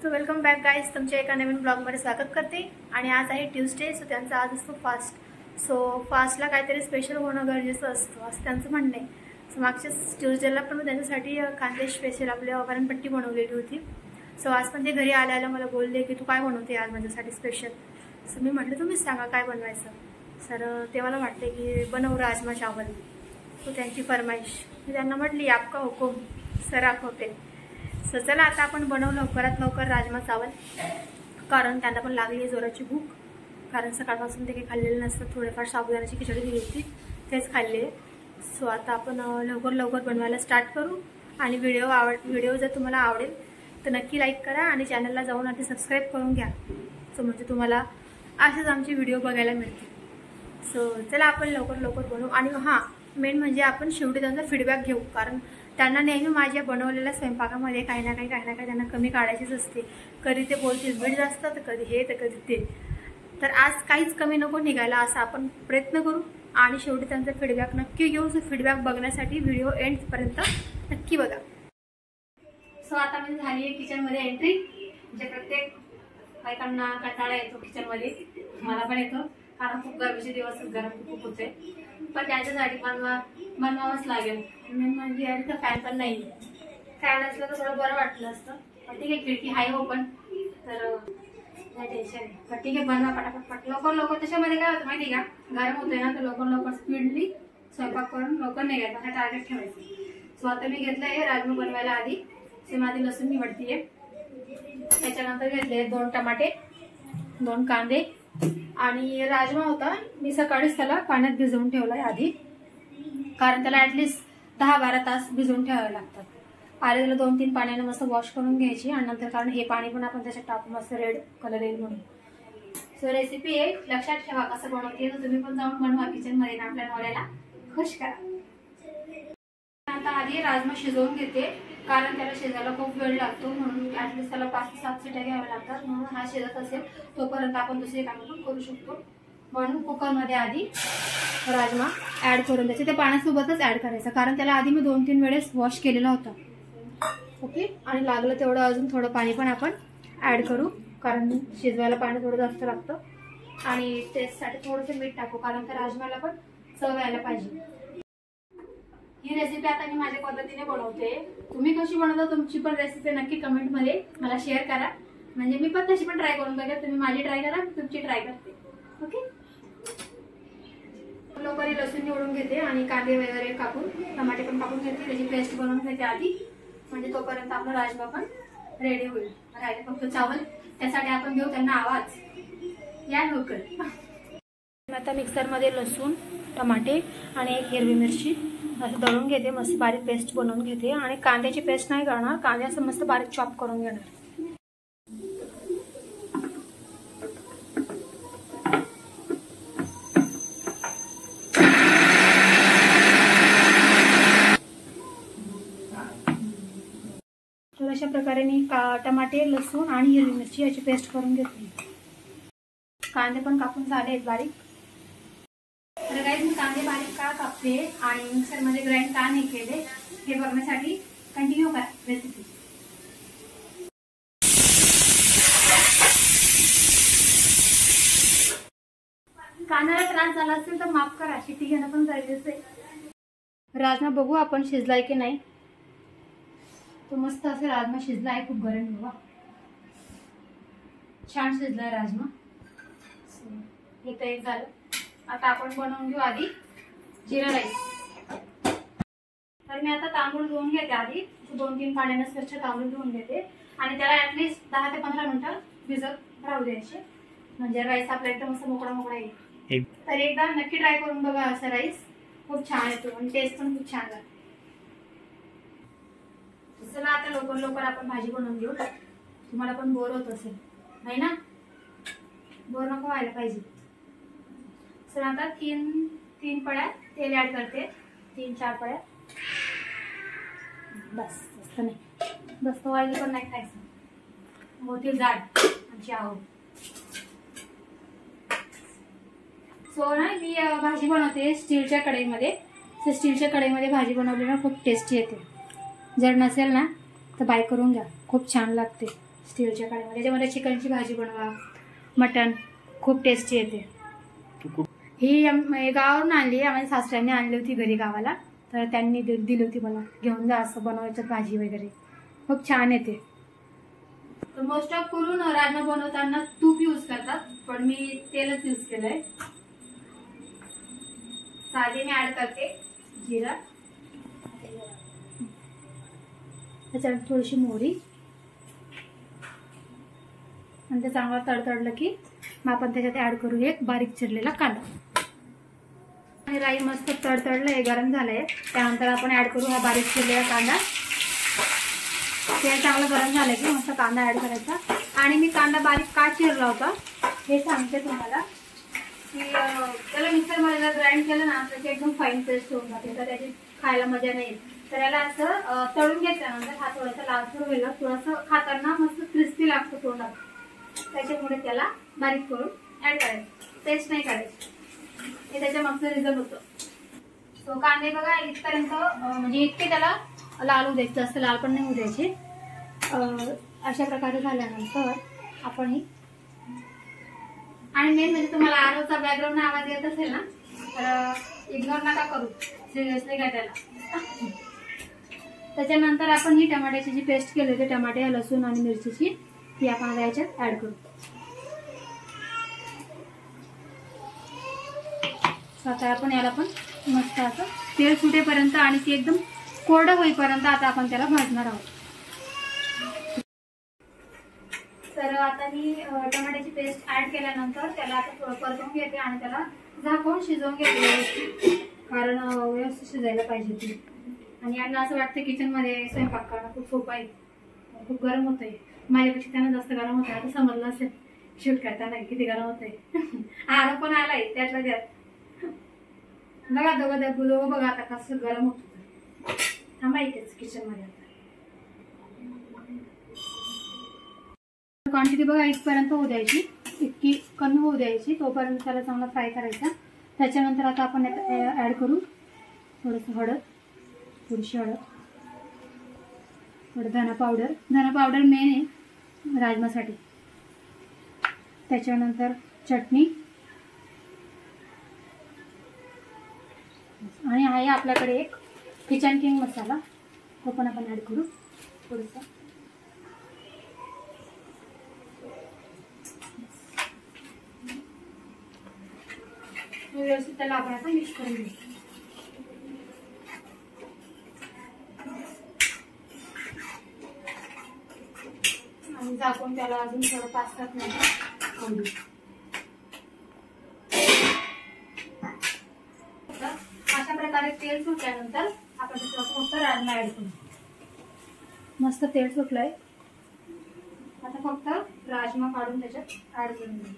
तो welcome back guys, तुमच्या एका नवीन ब्लॉगमध्ये स्वागत करते। आणि आज आहे ट्यूसडे, सो त्यांचा आज असतो फास्ट। सो फास्टला काहीतरी स्पेशल होणं गरजेचं असतं असं त्यांचं म्हणणं आहे। सो मागच्या ट्यूसडेला पण त्यांच्यासाठी कांदे स्पेशल आपली वरणपट्टी बनवलेली होती। सो आज पण ते घरी आल्याला मला बोलले की तू काय बनवते आज माझ्यासाठी स्पेशल। सो मी म्हटलं तुम्हीच सांगा काय बनवायचं। सर ते मला वाटते की बनव राजमा चावल। तो त्यांची फरमाईश, मी त्यांना म्हटली आपका हुकुम सर आप होते। सो चला आता आपण बनवू लवकरात लवकर राजमा चावल, कारण त्यांना पण लागली आहे जोराची भूक। कारण सकाळपासून ते काही खाल्लेलं नसतं, थोडेफार साबुदाण्याची खिचडी दिली होती तेच खाल्ले। सो आता आपण लवकर लवकर बनवायला स्टार्ट करू। आणि व्हिडिओ जर तुम्हाला आवडेल तर नक्की लाईक करा आणि चॅनलला जाऊन आधी सबस्क्राईब करून घ्या। सो म्हणजे तुम्हाला असेच आमचे व्हिडिओ बघायला मिळतील। सो चला आपण लवकर लवकर बनवू। आणि हां, मेन म्हणजे आपण शेवटी त्यांचा फीडबॅक घेऊ, कारण त्यांना नेहमी माझ्या बनवलेल्या स्वयंपाकामध्ये काही ना काही त्यांना कमी काढायचीच असते। कधी ते बोलतील बीड जास्त, तर कधी हे तर कधी ते। तर आज काहीच कमी नको निघायला असं आपण प्रयत्न करू आणि शेवटी त्यांचा फीडबॅक नक्की घेऊ। सो फीडबॅक बघण्यासाठी व्हिडिओ एंडपर्यंत नक्की बघा। सो आता मी झाली आहे किचनमध्ये एंट्री। म्हणजे प्रत्येक बायकांना कंटाळा येतो किचनमध्ये, मला पण येतो, कारण खूप गरमीचे दिवस गरम खूप होते। पण त्याच्यासाठी बनवावंच लागेल। म्हणजे यार तर फॅन पण नाही, फॅन असलं तर थोडं बरं वाटलं असतं, पण ठीक आहे खिडकी आहे ओपन तर नाही टेन्शन आहे। पण ठीक आहे बनवा पटापट लवकर लवकर। त्याच्यामध्ये काय होतं माहिती का, गरम होतंय ना तर लवकर लवकर स्पीडली स्वयंपाक करून लवकर निघायचं हा टार्गेट ठेवायचं। सो आता मी घेतलं आहे राजमा बनवायला। आधी माझी लसूण निवडतीये, त्याच्यानंतर घेतले 2 टमाटे, 2 कांदे आणि राजमा होता मी सकाळीच त्याला पाण्यात भिजवून ठेवलाय आधी, कारण त्याला ऍटलिस्ट 10-12 तास भिजवून ठेवावे लागतात। आधी त्याला 2-3 पाण्याने मस्त वॉश करून घ्यायची आणि नंतर, कारण हे पाणी पण आपण त्याच्यात टाकून मस्त रेड कलर येईल म्हणून। सो रेसिपी आहे, लक्षात ठेवा कसं बनवते, तर तुम्ही पण जाऊन बनवा किचन मध्ये, आपल्या नवऱ्याला खुश करा। आता आधी राजमा शिजवून घेते, कारण त्याला शिजायला खूप वेळ लागतो, म्हणून ऍटलिस्ट त्याला 5 ते 7 शिट्या घ्याव्या लागतात। म्हणून हा शिजत असेल तोपर्यंत आपण दुसरे काम पण करू शकतो। म्हणून कुकरमध्ये आधी राजमा ऍड करून द्यायचे, ते पाण्यासोबतच ऍड करायचं, कारण त्याला आधी मी 2-3 वेळेस वॉश केलेला होता। ओके, आणि लागलं तेवढं अजून थोडं पाणी पण आपण ऍड करू, कारण शिजवायला पाणी थोडं जास्त लागतं। आणि टेस्टसाठी थोडंसं मीठ टाकू, कारण त्या राजमाला पण चव यायला पाहिजे। ही रेसिपी आता मी माझ्या पद्धतीने बनवते, तुम्ही कशी बनवता तुमची पण रेसिपी नक्की कमेंट मध्ये मला शेअर करा, म्हणजे मी पण तशी पण ट्राय करून बघा। तुम्ही माझी ट्राय करा, तुमची ट्राय करते। ओके, लवकर लसूण निवडून घेते आणि कांदे वगैरे कापून, टमाटे पण कापून घेते, त्याची पेस्ट बनवून घेते आधी, म्हणजे तोपर्यंत आपला राजमा पण रेडी होईल। राहिले फक्त चावल, त्यासाठी आपण देऊ त्यांना आवाज, या लवकर। आता मिक्सरमध्ये लसूण, टमाटे आणि 1 हिरवी मिरची असं दळून घेते, मस्त बारीक पेस्ट बनवून घेते। आणि कांद्याची पेस्ट नाही करणार, कांदे असं मस्त बारीक चॉप करून घेणार। तर अशा प्रकारे मी टमाटे, लसूण आणि हिरवी मिरची याची पेस्ट करून घेतली। कांदे पण कापून झाले आहेत बारीक। तर गाईज मी कांदे बारीक का कापते आणि मिक्सरमध्ये ग्राइंड का नाही केले हे बघण्यासाठी कंटिन्यू करा रेसिपी। कानाला त्रास झाला असेल तर माफ करा, शिट्टी घेणं पण गरजेचं आहे। राजमा बघू आपण शिजलाय की नाही, तो मस्त असे राजमा शिजला आहे, खूप गरम बघा, छान शिजलाय राजमा। हे तर एक झालं। आता आपण बनवून घेऊ आधी जिरा राईस। तर मी आता तांदूळ धुवून घेते आधी, 2-3 पाण्याने स्वच्छ तांदूळ धुवून घेते आणि त्याला ऍटलिस्ट 10 ते 15 मिनिटं भिजत राहू द्यायचे, म्हणजे राईस आपला एकदम असं मोकळा मोकळा येईल। तर एकदा नक्की ट्राय करून बघा, असा राईस खूप छान येतो आणि टेस्ट पण खूप छान लागते। चला आता लवकर लवकर आपण भाजी बनवून घेऊ, तुम्हाला पण बोर होत असेल नाही ना, बोर नको व्हायला पाहिजे। तर आता 3 पळ्या तेल ऍड करते, 3-4 पळ्या बस, जास्त नाही, जास्त ऑइल पण नाही खायचं, मोठी जाड आमची आहो। सो ना मी भाजी बनवते स्टीलच्या कढईमध्ये। स्टीलच्या कढईमध्ये भाजी बनवली ना खूप टेस्टी येते, जर नसेल ना तर बाय करून घ्या, खूप छान लागते। स्टीलच्या कढईमध्ये. त्याच्यामध्ये चिकनची भाजी बनवा, मटण, खूप टेस्टी येते. ही गावावरून आणली, आम्हाला सासऱ्यांनी आणली होती घरी गावाला, तर त्यांनी दिली होती मला, घेऊन जा असं बनवायचं भाजी वगैरे, खूप छान येते. मोस्ट ऑफ करून राजमा बनवताना तूप यूज करतात, पण मी तेलच यूज केलंय. साधी मी ऍड करते जिरा, त्याच्यात थोडीशी मोहरी, आणि ते चांगलं तडतडलं की मग आपण त्याच्यात ऍड करू एक बारीक चिरलेला कांदा. आणि राई मस्त तडतडलंय, गरम झालंय, त्यानंतर आपण ऍड करू हा बारीक चिरलेला कांदा. तेल चांगलं गरम झालं की मस्त कांदा ऍड करायचा. आणि मी कांदा बारीक का चिरला होता हे सांगते तुम्हाला, की त्याला मिक्सरमध्ये जर ग्राइंड केलं ना तर एकदम फाईन पेस्ट होऊन जाते, तर त्याची खायला मजा नाही येत. तर याला असं तळून घेतल्यानंतर हा थोडासा लालसर होईल, थोडंसं खाताना मस्त क्रिस्पी लागतो तोंडात, त्याच्यामुळे त्याला बारीक करून ऍड करायचं, पेस्ट नाही करायची. हे त्याच्या मागचं रिझल्ट होतं. सो कांदे बघा इथपर्यंत, म्हणजे इतके त्याला लाल होऊ द्यायचे, जास्त लाल पण नाही होऊ द्यायचे. अशा प्रकारे झाल्यानंतर आपण ही, आणि मेन म्हणजे तुम्हाला आरोचा बॅकग्राऊंड आवाज येत असेल ना तर इग्नोर नका करू, सिरियसली काय त्याला. त्याच्यानंतर आपण ही टमाट्याची जी पेस्ट केली होती, टमाटे, लसूण आणि मिरचीची, ती आपण याच्यात ऍड करू. आता आपण याला पण मस्त असं तेल सुटेपर्यंत आणि ती एकदम कोरडं होईपर्यंत आता आपण त्याला भाजणार आहोत. तर आता मी टमाट्याची पेस्ट ऍड केल्यानंतर त्याला आता थोडं परतून घेते आणि त्याला झाकून शिजवून घेते, कारण व्यवस्थित शिजायला पाहिजे ती. आणि यांना असं वाटतं किचनमध्ये स्वयंपाक करणं खूप सोपं आहे, खूप गरम होतंय. माझ्यापेक्षा त्यांना जास्त गरम होतंय. आता समजलं असेल शूट करताना किती गरम होतंय. आरो पण आलाय त्यातल्या त्यात. बघा दोघं बघा आता कसं गरम होत. थांबा इथेच किचन मध्ये. क्वांटिटी बघा इथपर्यंत होऊ द्यायची, इतकी कमी होऊ द्यायची, तोपर्यंत त्याला चांगला फ्राय करायचा. त्याच्यानंतर आता आपण ऍड करू थोडंसं हळद, थोडीशी हळद, थोडं धना पावडर. धना पावडर मेन आहे राजमासाठी. त्याच्यानंतर चटणी, आणि आहे आपल्याकडे एक किचन किंग मसाला, तो पण आपण ऍड करू थोडंसं. व्यवस्थित त्याला आपण आता मिक्स करून घेऊ. आणि झाकून त्याला अजून थोडं 5-7 मिनिटं करू. अशा प्रकारे तेल सुटल्यानंतर आपण त्याच्यात फक्त राजमा ऍड करू. मस्त तेल सुटलंय, आता फक्त राजमा काढून त्याच्यात ऍड करून घेऊ,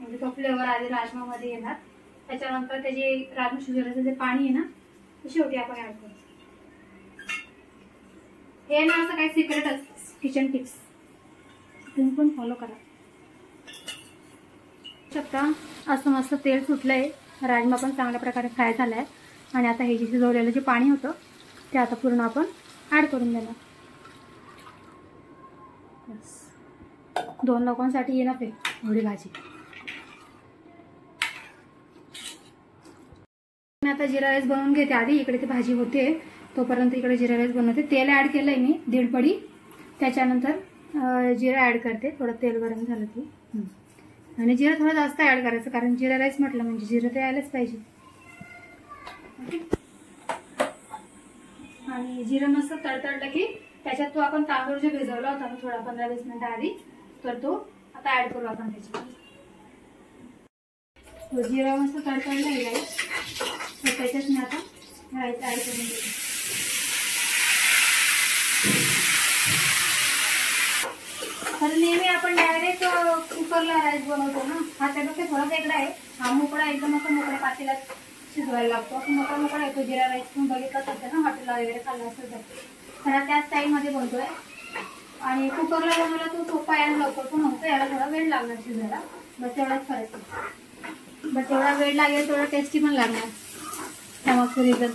म्हणजे तो फ्लेवर आधी राजमामध्ये येणार. त्याच्यानंतर त्याचे राजमा शिजवण्याचं जे पाणी आहे ना ते शेवटी आपण ऍड करू. हे ना असं काही सिक्रेट असतं, किचन टिप्स तुम्ही पण फॉलो करा. शकता असं मस्त तेल सुटलंय, राजमा पण चांगल्या प्रकारे फ्राय झालाय. आणि आता हे जे शिजवलेलं जे पाणी होतं ते आता पूर्ण आपण ऍड करून देणार. 2 लोकांसाठी येणार एवढी भाजी. आता जिरा राईस बनवून घेते आधी, इकडे ती भाजी होते तोपर्यंत इकडे जिरा राईस बनवते. तेल ऍड केलंय मी 1.5 पडी. त्याच्यानंतर जिरा ऍड करते, थोडं तेल गरम झालं की. आणि जिरा थोडं जास्त ऍड करायचं, कारण जिरा राईस म्हटलं म्हणजे जिरा तर यायलाच पाहिजे. आणि जिरा मस्त तडतडलं की त्याच्यात तो आपण तांदूळ जो भिजवला होता थोडा 15-20 मिनिटं आधी, तर तो आता ऍड करू आपण त्याच्यात. जिरा मस्त तडतडला गेलाय तर त्याच्यात मी आता राईस ऍड करून देते. तर नेहमी आपण डायरेक्ट कुकरला राईस बनवतो ना, हा त्यापेक्षा थोडा वेगळा आहे. हा मोकळा एकदम असं मोकळ्या पातेल्यात शिजवायला लागतो, असं मोकळा येतो. जिरा राईस पण बघितलाच होतं ना हॉटेलला वगैरे खाल्ला असेल तर त्या स्टाईलमध्ये बनतोय. आणि कुकरला बनवला तो सोपा आहे आणि लवकर पण होतो, याला थोडा वेळ लागणार शिजायला, बस तेवढाच फरक आहे. बस जेवढा वेळ लागेल तेवढा टेस्टी पण लागणार, त्यामागचं रिझन.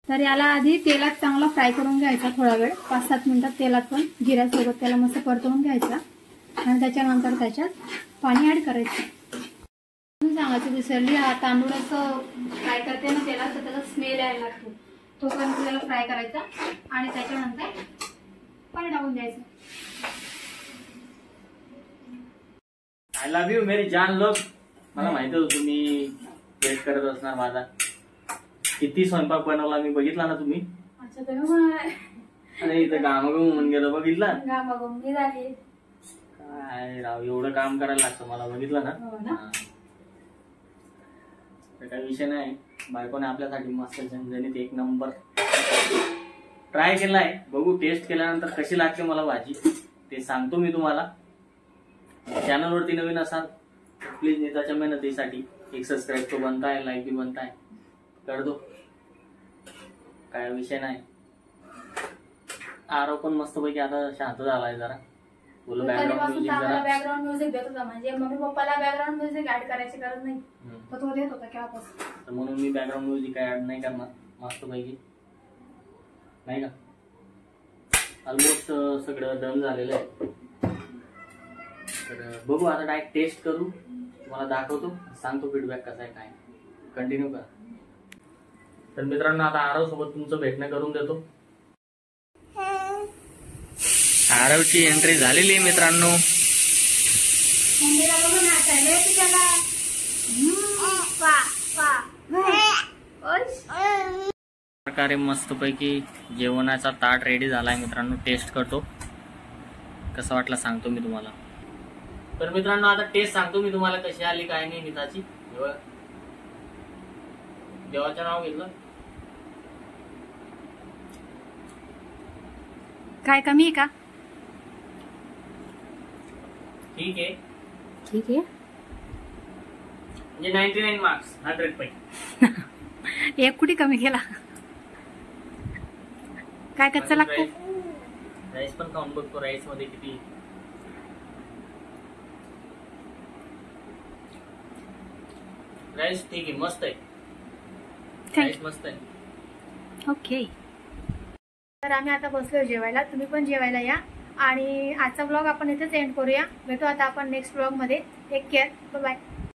तर याला आधी तेलात चांगला फ्राय करून घ्यायचा थोडा वेळ, 5-7 मिनिटात तेलात पण जिऱ्यासोबत त्याला मस्त परतवून घ्यायचा आणि त्याच्यानंतर त्याच्यात पाणी ऍड करायचं. सांगायचं विसरली, हा तांदूळ असं फ्राय करते ना तेलात तर त्याचा स्मेल यायला लागतो, तोपर्यंत त्याला फ्राय करायचा आणि त्याच्यानंतर पाणी टाकून द्यायचं. आय लव्ह यू मेरी जान लोग. मला माहिती होतं तुम्ही वेट करत असणार माझा. किती स्वयंपाक बनवला मी बघितला ना तुम्ही. अच्छा तर अरे इथं गामागम होऊन गेलं बघितलं. गामागम मी झाली. काय राव एवढं काम करायला लागतं मला बघितलं ना. तर काही विषय नाही, बायकोने आपल्यासाठी मस्त झणझणीत एक नंबर ट्राय केलाय. बघू टेस्ट केल्यानंतर कशी लागते मला भाजी ते सांगतो मी तुम्हाला. चॅनलवरती नवीन असाल प्लीज नेताच्या मेहनतीसाठी एक सबस्क्राईब तो बनताय, लाईक भी बनताय, कर दो. काय विषय नाही. आरव पण मस्त पैकी आता शांत झालाय जरा. बॅकग्राऊंड म्युझिक देत होता, म्हणजे मम्मी पप्पाला बॅकग्राऊंड म्युझिक ऍड करायची गरज नाही, तर तो देत होता केव्हापासून. म्हणून मी बॅकग्राऊंड म्युझिक ऍड नाही करणार. मस्त पैकी नाही का. ऑलमोस्ट सगळं डन झालेलं आहे. तर बघू आता डायरेक्ट टेस्ट करू, तुम्हाला दाखवतो, सांगतो फीडबॅक कसा आहे काय. कंटिन्यू करा. तर मित्रांनो आता आरव सोबत तुमचं भेटणं करून देतो. आरवची एंट्री झालेली आहे मित्रांनो. प्रकारे मस्त पैकी जेवणाचा ताट रेडी झालाय मित्रांनो. टेस्ट करतो कसा वाटला सांगतो मी तुम्हाला. तर मित्रांनो आता टेस्ट सांगतो मी तुम्हाला कशी आली काय नाही. नीताची देवाचं नाव घेतलं. काय कमी आहे का? ठीक आहे. ठीक आहे म्हणजे 99 मार्क्स 100 पैकी. एक कुठे कमी केला. काय कच्चा लागतो. राईस पण खाऊन बघतो. राईस मध्ये किती राईस ठीक आहे, मस्त आहे. राईस मस्त आहे. ओके. तर आम्ही आता बसलो जेवायला, तुम्ही पण जेवायला या. आणि आजचा ब्लॉग आपण इथेच एंड करूया. भेटू आता आपण नेक्स्ट ब्लॉग मध्ये. Take care, bye.